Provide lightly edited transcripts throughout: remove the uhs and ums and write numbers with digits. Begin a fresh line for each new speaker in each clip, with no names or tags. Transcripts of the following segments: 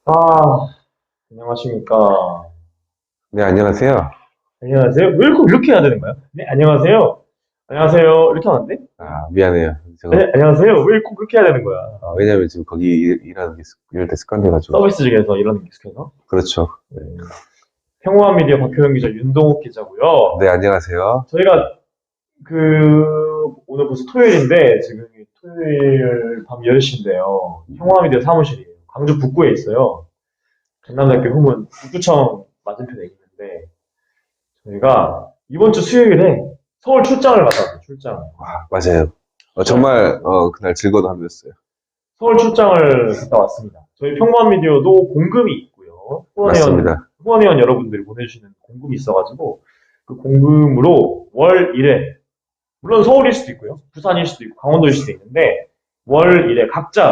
아, 안녕하십니까.
네, 안녕하세요.
안녕하세요. 왜 이렇게 해야 되는 거야? 네, 안녕하세요. 안녕하세요. 이렇게 하면 안 돼?
미안해요.
네, 안녕하세요. 왜 그렇게 해야 되는 거야?
왜냐면 지금 거기 일하는 게, 이럴 때 습관돼가지고.
서비스 중에서 이런 게 익숙해서.
그렇죠.
네. 평호한 미디어 박효영 기자, 윤동욱 기자고요.
네, 안녕하세요.
저희가 오늘 벌써 토요일인데, 지금 토요일 밤 10시인데요. 평호한 미디어 사무실이 광주 북구에 있어요. 전남대학교 후문 북구청 맞은편에 있는데, 저희가 이번 주 수요일에 서울 출장을 갔다 왔어요, 출장.
맞아요. 정말, 그날 즐거운 하루였어요.
서울 출장을 갔다 왔습니다. 저희 평범한 미디어도 공금이 있고요.
맞습니다.
후원회원 여러분들이 보내주시는 공금이 있어가지고, 그 공금으로 월 1회, 물론 서울일 수도 있고요. 부산일 수도 있고, 강원도일 수도 있는데, 월 1회,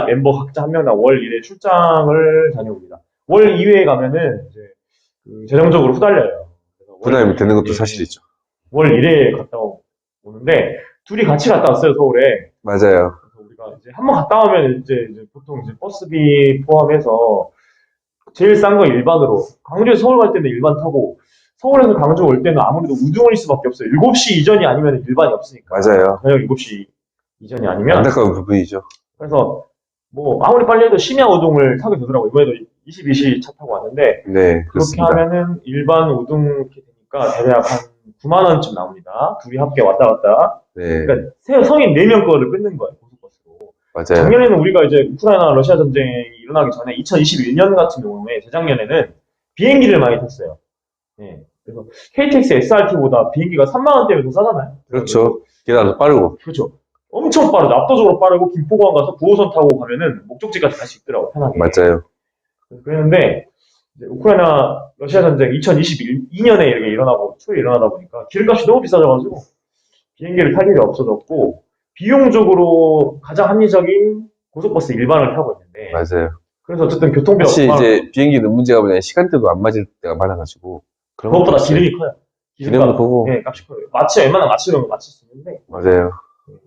멤버 각자 한 명당 월 1회 출장을 다녀옵니다. 월 2회에 가면은, 이제, 재정적으로 후달려요. 그래서
부담이 되는 것도
2회,
사실이죠.
월 1회 갔다 오는데, 둘이 같이 갔다 왔어요, 서울에.
맞아요.
그래서 우리가 이제 한 번 갔다 오면 이제 보통 이제 버스비 포함해서 제일 싼 거 일반으로, 광주에서 서울 갈 때는 일반 타고, 서울에서 광주 올 때는 아무래도 우중원일 수밖에 없어요. 7시 이전이 아니면 일반이 없으니까.
맞아요.
저녁 7시 이전이 아니면.
안타까운 부분이죠.
그래서 뭐 아무리 빨리 해도 심야 우동을 타게 되더라고요. 이번에도 22시 차 타고 왔는데,
네,
그렇게
그렇습니다.
하면은 일반 우동 이렇게 되니까 대략 한 9만 원쯤 나옵니다. 둘이 합계 왔다 갔다.
네,
그러니까 성인 4명 거를 끊는 거예요, 고속버스로.
맞아요.
작년에는 우리가 이제 우크라이나 러시아 전쟁이 일어나기 전에 2021년 같은 경우에 재작년에는 비행기를 많이 탔어요. 예. 그래서 KTX SRT보다 비행기가 3만 원대면 더 싸잖아요.
그렇죠. 계단도 빠르고.
그렇죠. 엄청 빠르죠. 압도적으로 빠르고 김포공항 가서 9호선 타고 가면은 목적지까지 갈 수 있더라고, 편하게.
맞아요.
그랬는데 이제 우크라이나 러시아 전쟁 2022년에 이렇게 일어나고 초에 일어나다 보니까 기름값이 너무 비싸져가지고 비행기를 탈 일이 없어졌고, 비용적으로 가장 합리적인 고속버스 일반을 타고 있는데,
맞아요.
그래서 어쨌든 교통비가
사실
9만 원.
이제 비행기는 문제가 뭐냐, 시간대도 안 맞을 때가 많아가지고. 그런 것도
그것보다
있어요.
기름이 커요.
기름도
기름값,
크고.
예, 값이 커요. 웬만한 맞추려면 맞출 수 있는데,
맞아요.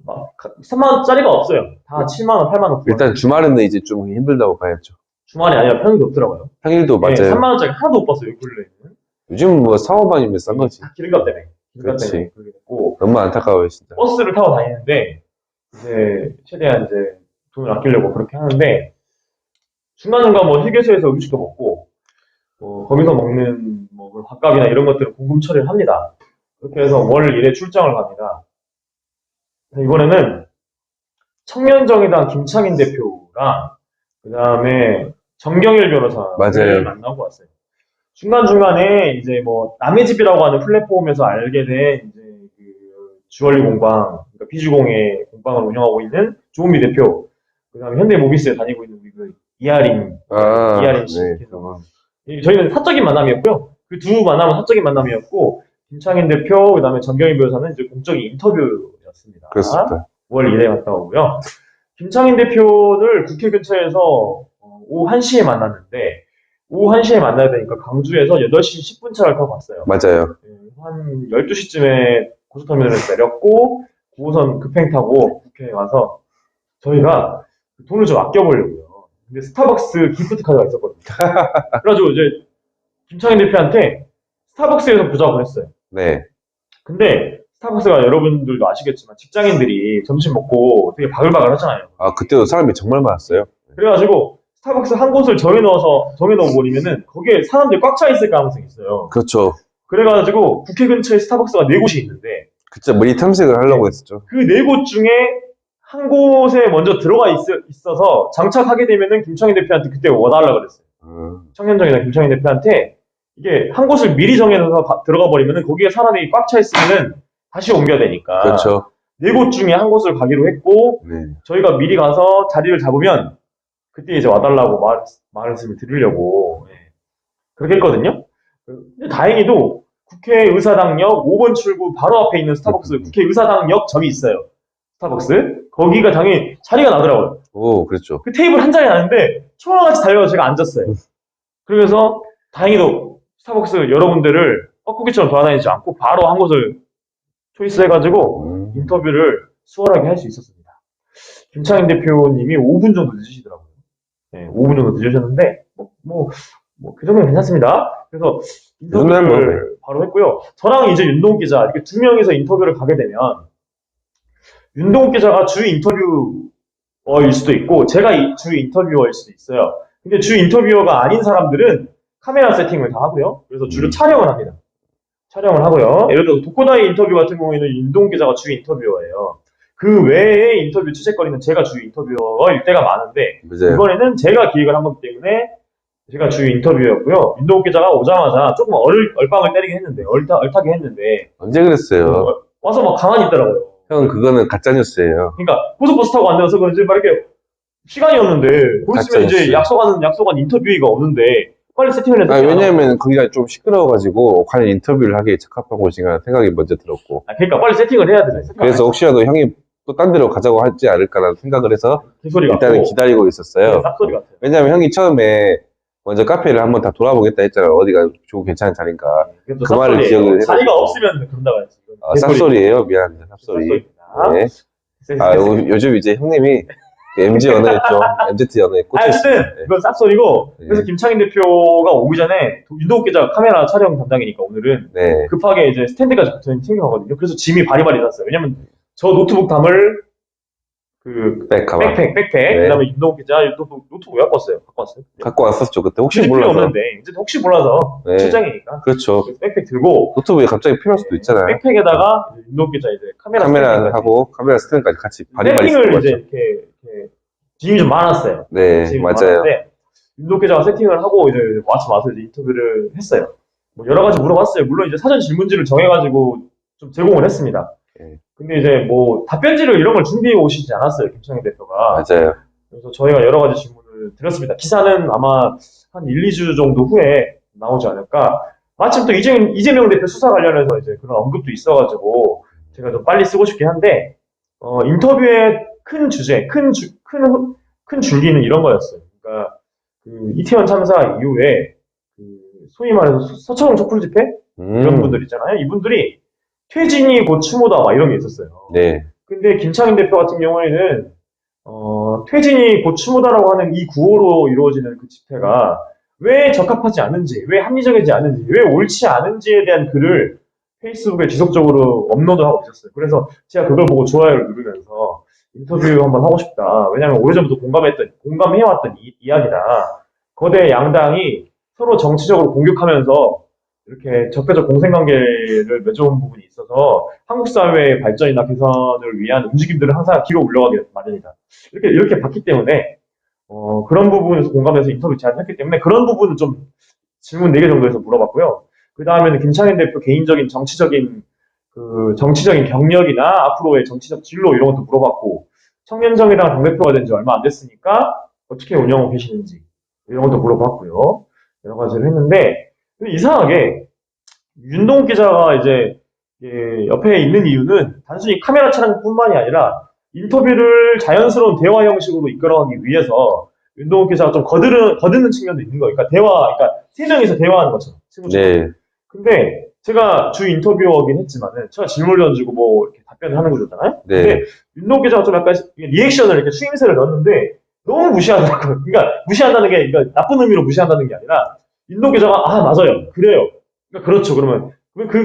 막 3만 원짜리가 없어요. 다 7만 원, 8만 원, 9만
일단
원.
주말에는 이제 좀 힘들다고 봐야죠.
주말이 아니라 평일도 없더라고요.
평일도
예,
맞아요.
3만 원짜리 하나도 못 봤어요, 요 근래에는.
요즘 뭐 상호반이면 싼 거지.
다 기름값 때문에. 기름값
그렇지.
때문에 그렇게 됐고,
너무 안타까워요, 진짜.
버스를 타고 다니는데, 이제 최대한 이제 돈을 아끼려고 그렇게 하는데, 중간중간 뭐 휴게소에서 음식도 먹고, 거기서 먹는 뭐 밥값이나 이런 것들을 공금 처리를 합니다. 그렇게 해서 월 1회 출장을 갑니다. 이번에는 청년정의당 김창인 대표랑 그다음에 정경일 변호사를
맞아요.
만나고 왔어요. 중간중간에 이제 뭐 남의 집이라고 하는 플랫폼에서 알게 된 이제 그 주얼리 공방, 그러니까 비주공의 공방을 운영하고 있는 조은미 대표, 그다음에 현대모비스에 다니고 있는 우리 그 이하린 씨.
네.
저희는 사적인 만남이었고요. 그 두 만남은 사적인 만남이었고, 김창인 대표, 그 다음에 정경희 변호사는 이제 공적인 인터뷰였습니다.
그렇습니다.
월 1회 갔다 오고요. 김창인 대표를 국회 근처에서 오후 1시에 만났는데, 오후 1시에 만나야 되니까 강주에서 8시 10분 차를 타고 갔어요.
맞아요.
한 12시쯤에 고속터미널에서 내렸고, 9호선 급행 타고 국회에 와서 저희가 돈을 좀 아껴보려고요. 근데 스타벅스 기프트 카드가 있었거든요. 그래가지고 이제 김창인 대표한테 스타벅스에서 보자고 했어요.
네.
근데 스타벅스가 여러분들도 아시겠지만 직장인들이 점심 먹고 되게 바글바글 하잖아요.
그때도 사람이 정말 많았어요.
그래가지고 스타벅스 한 곳을 정해놓어 버리면은 거기에 사람들이 꽉 차 있을 가능성이 있어요.
그렇죠.
그래가지고 국회 근처에 스타벅스가 4곳이 있는데,
그때 머리 탐색을 하려고 했었죠.
그 4곳 중에 한 곳에 먼저 들어가 있어서 장착하게 되면은 김창인 대표한테 그때 와달라 그랬어요. 청년정의당 김창인 대표한테 이게 한 곳을 미리 정해서 들어가 버리면은 거기에 사람이 꽉 차 있으면은 다시 옮겨야 되니까.
그렇죠.
4곳 중에 한 곳을 가기로 했고,
네.
저희가 미리 가서 자리를 잡으면 그때 이제 와달라고 말씀을 드리려고, 예, 그렇게 했거든요. 근데 다행히도 국회의사당역 5번 출구 바로 앞에 있는 스타벅스 국회의사당역 점이 있어요. 스타벅스. 거기가 당연히 자리가 나더라고요.
오, 그랬죠.
그 테이블 한 자리 나는데 초라같이 달려서 제가 앉았어요. 그래서 다행히도 스타벅스 여러분들을 뻐꾸기처럼 돌아다니지 않고 바로 한 곳을 초이스해가지고 인터뷰를 수월하게 할 수 있었습니다. 김창인 대표님이 5분 정도 늦으시더라고요. 네, 5분 정도 늦으셨는데 그 정도면 괜찮습니다. 그래서
정도면 뭐,
인터뷰를 바로 했고요. 저랑 이제 윤동욱 기자, 이렇게 두 명이서 인터뷰를 가게 되면, 윤동욱 기자가 주 인터뷰어일 수도 있고, 제가 주 인터뷰어일 수도 있어요. 근데 주 인터뷰어가 아닌 사람들은 카메라 세팅을 다 하고요. 그래서 주로 촬영을 합니다. 촬영을 하고요. 예를 들어 독고다이 인터뷰 같은 경우에는 윤동욱 기자가 주 인터뷰어예요. 그 외에 인터뷰 주제거리는 제가 주 인터뷰어일 때가 많은데,
맞아요.
이번에는 제가 기획을 한 거기 때문에 제가 주 인터뷰였고요. 윤동욱 기자가 오자마자 조금 얼빵을 때리긴 했는데, 얼타게 했는데,
언제 그랬어요?
와서 막 가만히 있더라고요.
형, 그거는 가짜뉴스예요.
그러니까 고속버스 타고 앉아서 그런지 막 이렇게 시간이 없는데, 곧 있으면 이제
가짜뉴스.
약속한 인터뷰가 오는데, 빨리 세팅을 해서.
왜냐면 거기가 좀 시끄러워가지고, 과연 인터뷰를 하기에 적합한 곳인가 생각이 먼저 들었고.
그러니까 빨리 세팅을 해야 되잖아요.
그래서 혹시라도 형이 또 딴 데로 가자고 하지 않을까라는 생각을 해서
개소리 같고.
일단은 기다리고 있었어요.
싹소리 같아요.
왜냐면 형이 처음에 먼저 카페를 한번 다 돌아보겠다 했잖아요. 어디가 좋고 괜찮은 자리인가. 그 말을 기억을 해서.
자리가 없으면 그런다고 했지.
쌉소리예요. 미안합니다. 쌉소리. 네. 요즘 이제 형님이 MZ 연애 좀, MZ 연애에 꽂혔어요.
어쨌든 이건 쌉소리고,
네.
그래서 김창인 대표가 오기 전에 윤동욱 기자가 카메라 촬영 담당이니까 오늘은
네.
급하게 이제 스탠드까지 저희는 챙겨가거든요. 그래서 짐이 바리바리 났어요. 왜냐면 저 노트북 담을 그
가방.
백팩,
네.
그다음에 윤동욱 기자 노트북 왜 갖고 왔어요? 갖고 왔어요?
갖고 왔었죠. 그때 혹시
필요
몰라서.
없는데 이제 혹시 몰라서
네.
출장이니까
그렇죠.
백팩 들고
노트북에 갑자기 필요할 수도 있잖아요.
백팩에다가 윤동욱 기자 이제 카메라
하고 카메라 스탠드까지 같이 바리바리
세팅을
쓰고
이제
왔죠.
이렇게 짐이 좀 많았어요.
네,
짐이
맞아요.
많았는데 윤동욱 기자가 세팅을 하고 이제 와서 이제 인터뷰를 했어요. 뭐 여러 가지 물어봤어요. 물론 이제 사전 질문지를 정해가지고 좀 제공을 했습니다.
네.
근데 이제 뭐 답변지를 이런 걸 준비해 오시지 않았어요, 김창인 대표가.
맞아요.
그래서 저희가 여러 가지 질문을 드렸습니다. 기사는 아마 한 1, 2주 정도 후에 나오지 않을까. 마침 또 이재명 대표 수사 관련해서 이제 그런 언급도 있어가지고 제가 좀 빨리 쓰고 싶긴 한데, 인터뷰의 큰 주제, 큰 줄기는 이런 거였어요. 그러니까 그 이태원 참사 이후에 그 소위 말해서 서초동 촛불 집회 이런 분들 있잖아요. 이분들이 퇴진이 곧 추모다 막 이런 게 있었어요.
네.
근데 김창인 대표 같은 경우에는 퇴진이 곧 추모다라고 하는 이 구호로 이루어지는 그 집회가 왜 적합하지 않은지, 왜 합리적이지 않은지, 왜 옳지 않은지에 대한 글을 페이스북에 지속적으로 업로드하고 있었어요. 그래서 제가 그걸 보고 좋아요를 누르면서 인터뷰 한번 하고 싶다. 왜냐하면 오래전부터 공감해왔던 이야기다. 거대 양당이 서로 정치적으로 공격하면서 이렇게 적대적 공생관계를 맺어온 부분이 있어서 한국 사회의 발전이나 개선을 위한 움직임들을 항상 길어 올려가게 마련이다. 이렇게 봤기 때문에 그런 부분에서 공감해서 인터뷰 제안했기 때문에 그런 부분은 좀 질문 4개 정도에서 물어봤고요. 그 다음에는 김창인 대표 개인적인 정치적인 경력이나 앞으로의 정치적 진로 이런 것도 물어봤고, 청년정이랑 당대표가 된 지 얼마 안 됐으니까 어떻게 운영하고 계시는지 이런 것도 물어봤고요. 여러 가지를 했는데, 근데 이상하게 윤동욱 기자가 이제 옆에 있는 이유는 단순히 카메라 촬영뿐만이 아니라 인터뷰를 자연스러운 대화 형식으로 이끌어가기 위해서 윤동욱 기자가 좀 거드는 측면도 있는 거예요. 그러니까 세 명이서 대화하는 것처럼.
네.
근데 제가 주 인터뷰어긴 했지만은 제가 질문을 던지고 뭐 이렇게 답변을 하는 거잖아요.
네.
근데 윤동욱 기자가 좀 약간 리액션을 이렇게 추임새를 넣었는데 너무 무시하더라고요. 그러니까 무시한다는 게 그러니까 나쁜 의미로 무시한다는 게 아니라 윤동욱 기자가 맞아요. 그래요. 그러니까 그렇죠. 그러면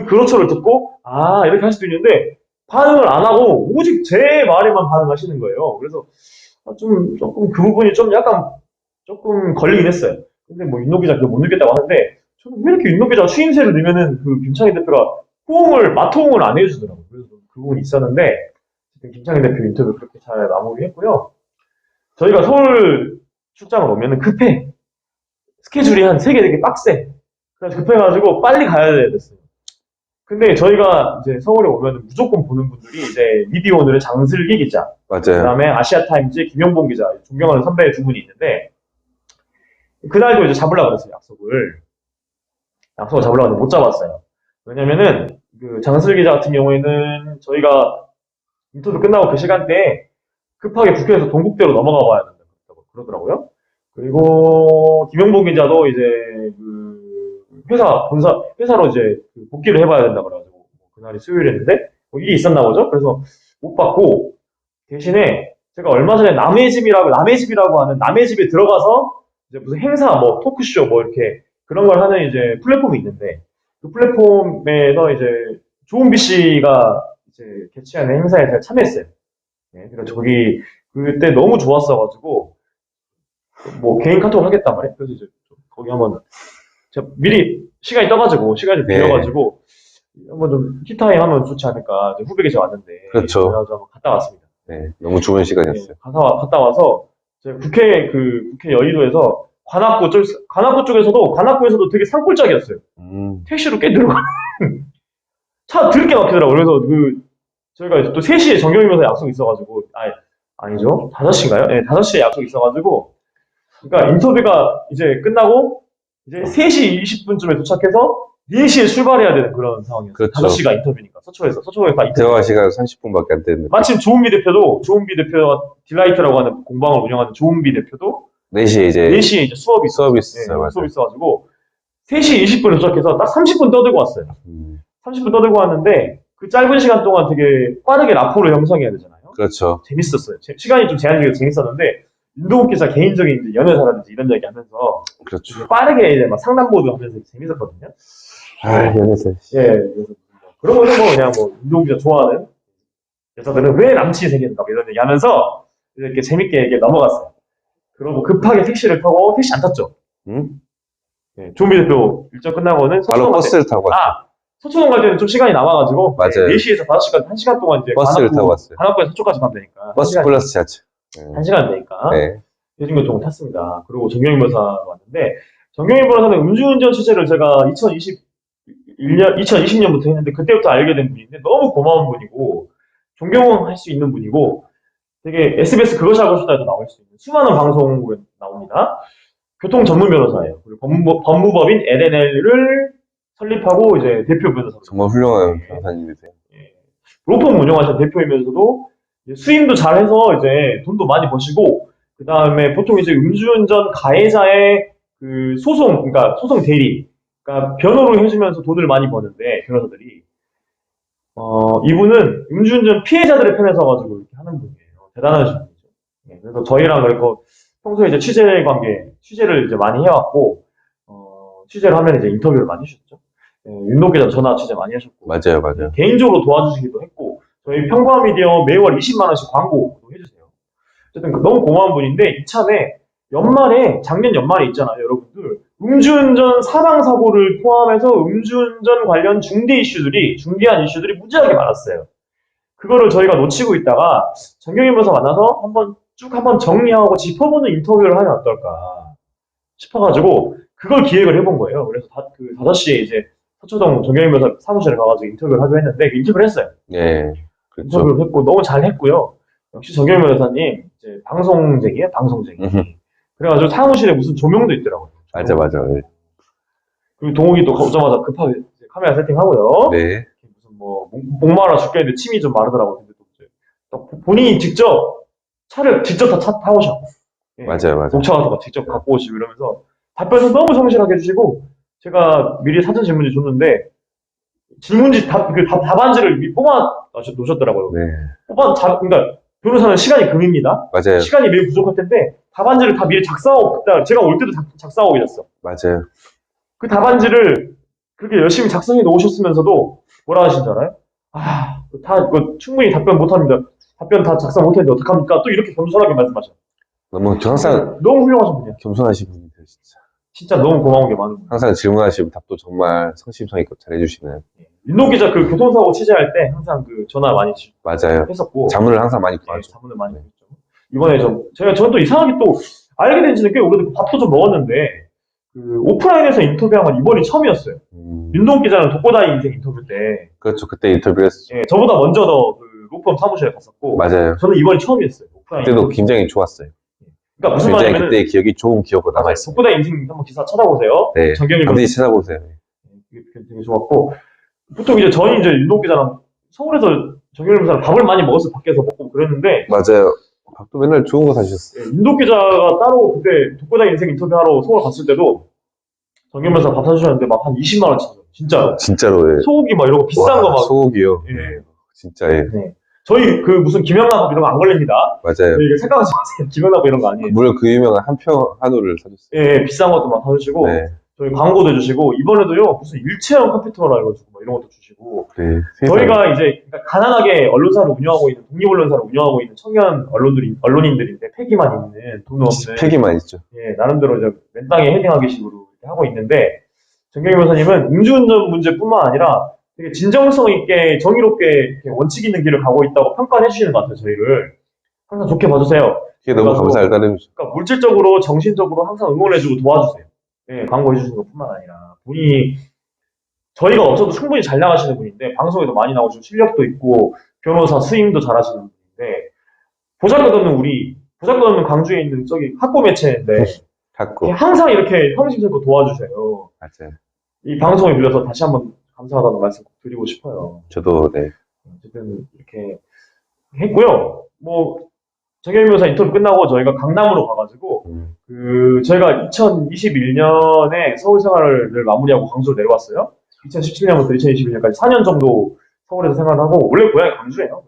그렇죠를 듣고 이렇게 할 수도 있는데 반응을 안 하고 오직 제 말에만 반응하시는 거예요. 그래서 조금 그 부분이 좀 약간 조금 걸리긴 했어요. 근데 뭐 윤동욱 기자 그거 못 느꼈다고 하는데 저는 왜 이렇게 윤동욱 기자가 추임새를 넣으면은 그 김창인 대표가 맞호응을 안 해주더라고요. 그래서 그 부분이 있었는데 김창인 대표 인터뷰 그렇게 잘 마무리했고요. 저희가 서울 출장을 오면은 급해. 스케줄이 한 3개 되게 빡세. 그래서 급해가지고 빨리 가야 됐어요. 근데 저희가 이제 서울에 오면 무조건 보는 분들이 이제 미디어오늘의 장슬기 기자,
맞아요.
그 다음에 아시아타임즈 김용봉 기자, 존경하는 선배 두 분이 있는데, 그날도 이제 잡으려고 그랬어요, 약속을 잡으려고 했는데 못 잡았어요. 왜냐면은, 그 장슬기 기자 같은 경우에는 저희가 인터뷰 끝나고 그 시간대에 급하게 국회에서 동국대로 넘어가 봐야 된다고 그러더라고요. 그리고 김용봉 기자도 이제 그 회사로 이제 복귀를 해봐야 된다 그래가지고 그날이 수요일이었는데 뭐 일이 있었나 보죠. 그래서 못 받고 대신에 제가 얼마 전에 남의 집이라고 하는 남의 집에 들어가서 이제 무슨 행사, 뭐 토크쇼, 뭐 이렇게 그런 걸 하는 이제 플랫폼이 있는데 그 플랫폼에서 이제 조은비 씨가 이제 개최하는 행사에 제가 참여했어요. 네, 그래서 저기 그때 너무 좋았어가지고 뭐 개인 카톡을 하겠단 말이에요. 그래서 이제 좀 거기 한번 제가 미리 시간이 떠가지고 시간이 좀
네.
비어가지고 한번 좀 티타임 하면 좋지 않을까. 이제 후배 계셔 왔는데
그렇죠.
그래가지고 한번 갔다 왔습니다.
네, 너무 좋은 시간이었어요.
네, 갔다 와서 제가 국회 여의도에서 관악구에서도 되게 산골짜기였어요. 택시로 꽤 들어가. 차 들게 막히더라고요. 그래서 저희가 또 3시에 정경이면서 약속이 있어가지고, 아니죠. 5시인가요? 네, 5시에 약속이 있어가지고, 그러니까 인터뷰가 이제 끝나고, 이제 3시 20분쯤에 도착해서 4시에 출발해야 되는 그런 상황이었어요.
그렇죠.
5시가 인터뷰니까, 서초에서 인터뷰.
대화 시간 30분밖에 안 되는데.
마침 조은비 대표가 딜라이트라고 하는 공방을 운영하는 조은비 대표도
4시에 이제
4시에 이제 수업이
있어요. 맞아요.
수업이 있어가지고 3시 20분에 도착해서 딱 30분 떠들고 왔어요. 30분 떠들고 왔는데 그 짧은 시간 동안 되게 빠르게 라포를 형성해야 되잖아요.
그렇죠.
재밌었어요. 시간이 좀 제한적이어서 재밌었는데 윤동욱 기자 개인적인 이제 연애사라든지 이런 얘기 하면서
그렇죠.
빠르게 이제 막 상담보도 하면서 재밌었거든요.
연애사.
예, 그래서 그런 거는 뭐 그냥 뭐 윤동욱 기자 좋아하는 여자들은 왜 남친이 생겼는가 뭐 이런 얘기 하면서 이렇게 재밌게 이렇게 넘어갔어요. 그러고 급하게 택시를 타고 택시 안 탔죠. 네, 조은비 대표 일정 끝나고는
바로 버스를 타고 왔어요.
서초동 갈 때는 좀 시간이 남아가지고
맞아요.
4시에서 5시까지 1시간 동안 이제
버스를 타고 왔어요.
관악구에서 서초까지 가면 되니까
버스 플러스 지하철.
1시간 되니까
네.
대중교통을 탔습니다. 그리고 정경희 변호사가 왔는데 정경희 변호사는 음주운전 취재를 제가 2020년부터 했는데 그때부터 알게 된 분인데 너무 고마운 분이고 존경할 수 있는 분이고 되게 SBS 그것이 알고 싶다에도 나올 수 있는 수많은 방송에 나옵니다. 교통 전문 변호사예요. 그리고 법무법인 LNL을 설립하고 이제 대표 변호사.
정말 훌륭한 변호사님이세요.
로펌 운영하시는 대표이면서도 수임도 잘해서 이제 돈도 많이 버시고 그 다음에 보통 이제 음주운전 가해자의 그 그러니까 소송 대리, 그러니까 변호를 해주면서 돈을 많이 버는데 변호사들이 이분은 음주운전 피해자들의 편에 서가지고 이렇게 하는 분이에요. 대단하신 분이죠. 그래서 저희랑 그리고 평소에 이제 취재를 이제 많이 해왔고 취재를 하면 이제 인터뷰를 많이 해주셨죠. 윤동 기자 전화 취재 많이 하셨고
맞아요.
개인적으로 도와주시기도 했고 저희 평범미디어 매월 20만 원씩 광고도 해주세요. 어쨌든 너무 고마운 분인데 이참에 작년 연말에 있잖아요, 여러분들. 음주운전 사망사고를 포함해서 음주운전 관련 중대한 이슈들이 무지하게 많았어요. 그거를 저희가 놓치고 있다가 정경희 변호사 만나서 한번 정리하고 짚어보는 인터뷰를 하면 어떨까 싶어가지고 그걸 기획을 해본 거예요. 그래서 5시에 이제 서초동 정경희 변호사 사무실에 가가지고 인터뷰를 하기로 했는데 인터뷰를 했어요.
네, 그렇죠.
인터뷰를 했고 너무 잘 했고요. 역시 정경희 변호사님 이제 방송쟁이에요, 방송쟁이. 그래가지고 사무실에 무슨 조명도 있더라고요.
맞아.
그리고 동욱이 또 오자마자 급하게 카메라 세팅하고요.
네.
무슨 목마라 죽겠는데 침이 좀 마르더라고요. 근데 또 본인이 직접 차를 다 타고 오셔.
맞아요.
목차 가서 직접 갖고 오시고 이러면서 답변을 너무 성실하게 해주시고 제가 미리 사전 질문지 줬는데 답안지를 뽑아 놓으셨더라고요.
네.
그러니까 변호사는 시간이 금입니다.
맞아요.
시간이 매우 부족할 텐데 답안지를 다 미리 작성하고 제가 올 때도 작성하고 계셨어.
맞아요.
그 답안지를 그렇게 열심히 작성해 놓으셨으면서도 뭐라 하신 줄 알아요? 충분히 답변 못합니다. 답변 다 작성 못했는데 어떡합니까? 또 이렇게 겸손하게 말씀하셔.
항상
너무 훌륭하신 분이야.
겸손하신 분이세요, 진짜.
진짜 너무 고마운 게 많은 분이에요.
항상 질문하시면 답도 정말 성심성의껏 잘해주시는.
윤동 기자 교통사고 취재할 때 항상 전화 많이
맞아요.
했었고
자문을 항상 많이 구하죠.
자문을 많이 했죠. 이번에 저는 또 이상하게 또 알게 된 지는 꽤 오래됐고 밥도 좀 먹었는데 오프라인에서 인터뷰한 건 이번이 처음이었어요. 윤동 기자는 독고다이 인생 인터뷰 때
그렇죠. 그때 인터뷰했었죠.
저보다 먼저 로펌 사무실에 갔었고
맞아요.
저는 이번이 처음이었어요. 오프라인
그때도
인터뷰.
굉장히 좋았어요.
그러니까 무슨
굉장히
말이냐면
그때의 기억이 좋은 기억으로 남아있어요.
독고다이 인생 한번 기사 찾아보세요.
네.
정경일
반드시 찾아보세요.
되게 좋았고 보통 이제 저희 이제 윤동 기자랑 서울에서 정경일 변호사랑 밥을 많이 먹었어요. 밖에서 먹고 그랬는데
맞아요. 밥도 맨날 좋은 거 사주셨어요.
윤동 기자가 따로 그때 독고다이 인생 인터뷰하러 서울 갔을 때도 정경일 변호사 밥 사주셨는데 막 한 20만 원치 진짜로.
진짜로. 예.
소고기 막 이런 거 비싼 거 막.
소고기요.
예.
진짜 예.
네. 저희 그 무슨 김영란법 이런 거 안 걸립니다.
맞아요.
이게 생각하지 마세요. 김영란법 이런 거 아니에요.
물론 그 유명한 한평 한우를 사줬어요.
예, 비싼 것도 막 사주시고,
네.
저희 광고도 해주시고, 이번에도 무슨 일체형 컴퓨터라 해가지고, 막 이런 것도 주시고,
네. 세상에.
저희가 이제 그러니까 가난하게 언론사를 운영하고 있는, 독립언론사를 운영하고 있는 청년 언론인들인데, 패기만 있는, 돈 없는,
패기만 있죠.
예, 나름대로 이제 맨땅에 헤딩하기 식으로 이렇게 하고 있는데, 정경희 변호사님은 음주운전 문제뿐만 아니라 되게 진정성 있게 정의롭게 이렇게 원칙 있는 길을 가고 있다고 평가해 주시는 것 같아요, 저희를. 항상 좋게 봐주세요.
그게 너무
그래가지고
감사할 따름이죠.
그러니까 물질적으로, 정신적으로 항상 응원해주고 도와주세요. 예, 광고해 주시는 것뿐만 아니라. 본인이, 저희가 없어도 충분히 잘 나가시는 분인데, 방송에도 많이 나오시고, 실력도 있고, 변호사 수임도 잘하시는 분인데, 보잘것없는 광주에 있는 저기 학고 매체인데,
갖고.
항상 이렇게 형식적으로 도와주세요.
맞아요.
이 방송을 빌려서 다시 한번 감사하다는 말씀 꼭 드리고 싶어요.
저도, 네.
어쨌든 이렇게 했고요. 뭐 정경희 변호사 인터뷰 끝나고 저희가 강남으로 가가지고 저희가 2021년에 서울 생활을 마무리하고 광주로 내려왔어요. 2017년부터 2021년까지 4년 정도 서울에서 생활하고, 원래 고향이 광주예요.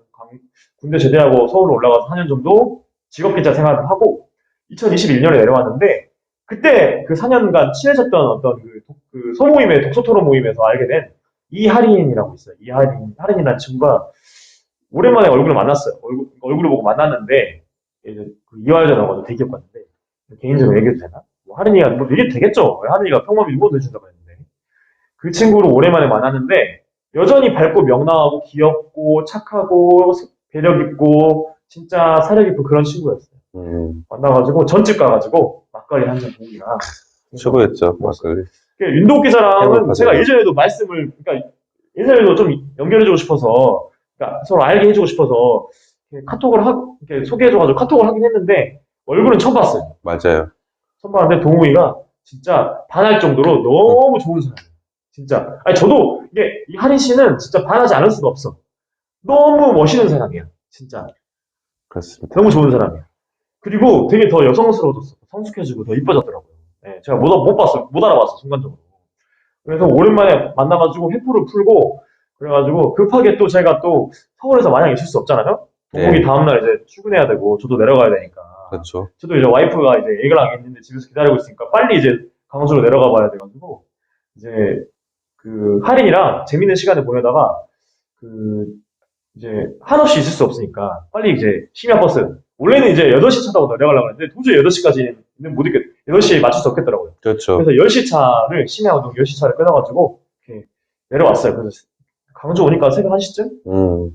군대 제대하고 서울로 올라가서 4년 정도 직업기자 생활을 하고 2021년에 내려왔는데, 그때 그 4년간 친해졌던 어떤 그 소모임의 독서토론 모임에서 알게 된 이하린이라고 있어요. 하린이라는 친구가 오랜만에 얼굴을 만났어요. 얼굴을 보고 만났는데, 이제 그 이화여자라고 대기업 갔는데, 개인적으로 얘기해도 되나? 뭐 하린이가 뭐 얘기해도 되겠죠. 하린이가 평범히 일본도 해준다고 했는데, 그 친구를 오랜만에 만났는데, 여전히 밝고 명랑하고 귀엽고 착하고 배려 있고 진짜 사려 깊은 그런 친구였어요. 만나가지고 전집 가가지고 막걸리 한 잔 공이랑
최고였죠, 막걸리.
윤도욱 기자랑은
행복하죠.
제가 예전에도 그러니까 예전에도 좀 연결해주고 싶어서, 그러니까 서로 알게 해주고 싶어서 카톡을 이렇게 소개해줘가지고 카톡을 하긴 했는데, 얼굴은 처음 봤어요.
맞아요.
처음 봤는데 동욱이가 진짜 반할 정도로 너무 좋은 사람이에요. 진짜. 아니, 저도 이 하린 씨는 진짜 반하지 않을 수가 없어. 너무 멋있는 사람이야. 진짜.
그렇습니다.
너무 좋은 사람이야. 그리고 되게 더 여성스러워졌어. 성숙해지고 더 이뻐졌더라고요. 네, 제가 못 봤어요. 못 알아봤어, 순간적으로. 그래서 오랜만에 만나가지고 회포를 풀고, 그래가지고 급하게 또 제가 또 서울에서 마냥 있을 수 없잖아요? 동욱이
네.
다음날 이제 출근해야 되고, 저도 내려가야 되니까.
그렇죠.
저도 이제 와이프가 이제 애기랑 있는데 집에서 기다리고 있으니까 빨리 이제 강원도로 내려가 봐야 돼가지고, 이제 그 할인이랑 재밌는 시간을 보내다가, 이제 한없이 있을 수 없으니까 빨리 이제 심야버스, 원래는 이제 8시 차 타고 내려가려고 했는데 도저히 8시까지는 못 있겠, 8시에 맞출 수 없겠더라고요.
그렇죠.
그래서 10시 차를, 심야우동 10시 차를 끊어가지고 이렇게 내려왔어요. 그래서 광주 오니까 새벽 1시쯤?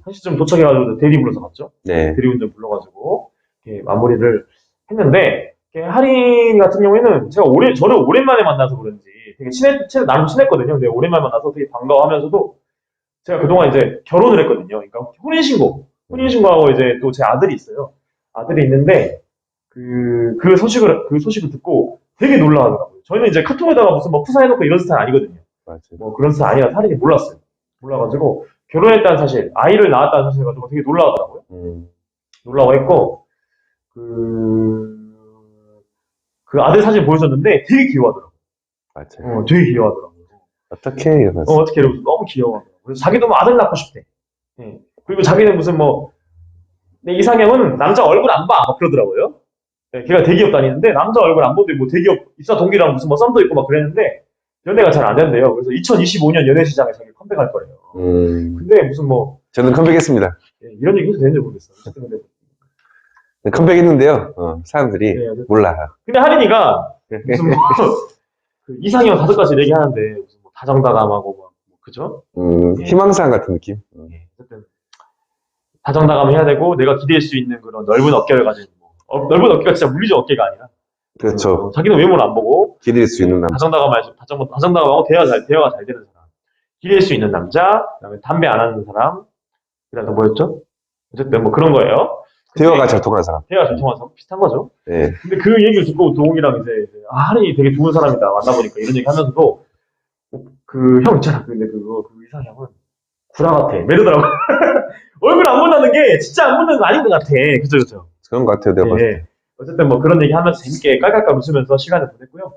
1시쯤 도착해가지고 대리 불러서 갔죠.
네.
대리운전 불러가지고 이렇게 마무리를 했는데, 할인 같은 경우에는 저를 오랜만에 만나서 그런지 되게 나름 친했거든요. 근데 오랜만에 만나서 되게 반가워하면서도, 제가 그동안 이제 결혼을 했거든요. 그러니까 혼인신고하고 이제 또 제 아들이 있어요. 아들이 있는데, 그 소식을 듣고 되게 놀라하더라고요. 저희는 이제 카톡에다가 무슨 뭐 푸사해놓고 이런 스타일 아니거든요.
맞아요.
뭐 그런 스타일 아니라 할인이 몰랐어요. 몰라가지고, 결혼했다는 사실, 아이를 낳았다는 사실 가지고 되게 놀라하더라고요. 놀라워했고, 그 아들 사진 보여줬는데 되게 귀여워하더라고요.
맞아요.
되게 귀여워하더라고요.
어떻게 이러면서.
어떻게 이러면서 너무 귀여워하더라고요. 그래서 자기도 뭐 아들 낳고 싶대. 예. 그리고 자기는 무슨 내 이상형은 남자 얼굴 안 봐. 막 그러더라고요. 예, 걔가 대기업 다니는데 남자 얼굴 안 보는데 뭐 대기업 입사 동기랑 무슨 썸도 있고 막 그랬는데 연애가 잘 안 된대요. 그래서 2025년 연애시장에 자기 컴백할 거래요. 근데 무슨
저는 컴백했습니다.
예, 이런 얘기 해도 되는지 모르겠어요. 근데
컴백했는데요. 사람들이
네,
몰라.
근데 할인이가 무슨 그 이상형 5가지 얘기하는데 무슨 다정다감하고 막 그죠?
희망사항 같은 느낌.
예, 어쨌든 다정다감을 해야 되고, 내가 기댈 수 있는 그런 넓은 어깨를 가진, 넓은 어깨가 진짜 물리적 어깨가 아니라,
그렇죠.
자기는 외모를 안 보고
기댈 수 있는 남자.
다정다감하고 대화가 잘 되는 사람, 기댈 수 있는 남자, 그다음에 담배 안 하는 사람, 그다음에 뭐였죠? 어쨌든 뭐 그런 거예요.
대화가 잘 통하는 사람.
대화가 잘 통하는 사람 비슷한 거죠.
네.
근데 그 얘기를 듣고 동욱이랑 이제 할인이 되게 좋은 사람이다 만나보니까 이런 얘기 하면서도, 그 형 있잖아. 근데 그 이상형은 구라 같아. 이러더라고. 얼굴 안 본다는 게 진짜 안 본다는 거 아닌 것 같아. 그죠.
그런 것 같아요, 내가 봤을 때.
네. 어쨌든 뭐 그런 얘기 하면서 재밌게 깔깔깔 웃으면서 시간을 보냈고요.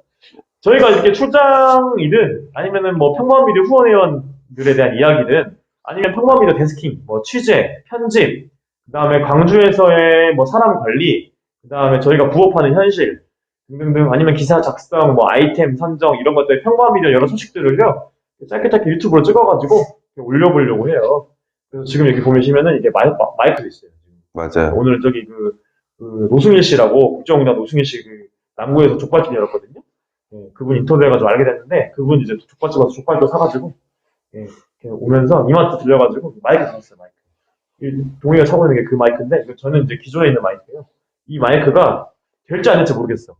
저희가 이렇게 출장이든 아니면은 뭐 평범미디어 후원회원들에 대한 이야기든 아니면 평범미디어 데스킹, 뭐 취재, 편집, 그 다음에 광주에서의 뭐 사람 관리, 그 다음에 저희가 부업하는 현실 등등등 아니면 기사 작성, 뭐 아이템 선정 이런 것들 평범한 여러 소식들을요 짧게 짧게 유튜브로 찍어가지고 올려보려고 해요. 그래서 지금 여기 보시면은 이게 마이크도 있어요. 지금.
맞아요.
오늘 저기 그 노승일 씨라고 국정원장 노승일 씨 그 남구에서 족발집 열었거든요. 예, 그분 인터뷰해가지고 알게 됐는데 그분 이제 족발집 가서 족발도 사가지고 예, 이렇게 오면서 이마트 들려가지고 마이크 샀어요. 마이크. 이 동이가 차고 있는 게 그 마이크인데 저는 이제 기존에 있는 마이크예요. 이 마이크가 될지 안 될지 모르겠어.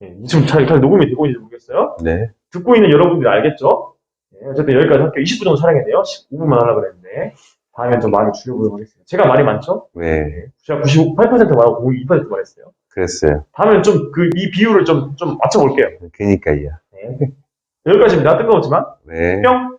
예, 지금 잘 녹음이 되고 있는지 모르겠어요.
네.
듣고 있는 여러분들이 알겠죠? 예, 어쨌든 여기까지 할게요. 20분 정도 촬영했네요. 15분만 하려고 그랬는데 다음엔 좀 많이 줄여보도록 하겠습니다. 제가 말이 많죠?
네.
네. 제가 98% 말하고 02% 말했어요.
그랬어요.
다음엔 좀 이 비율을 좀 맞춰볼게요.
그니까요.
네. 여기까지입니다. 뜬금없지만
네.
뿅!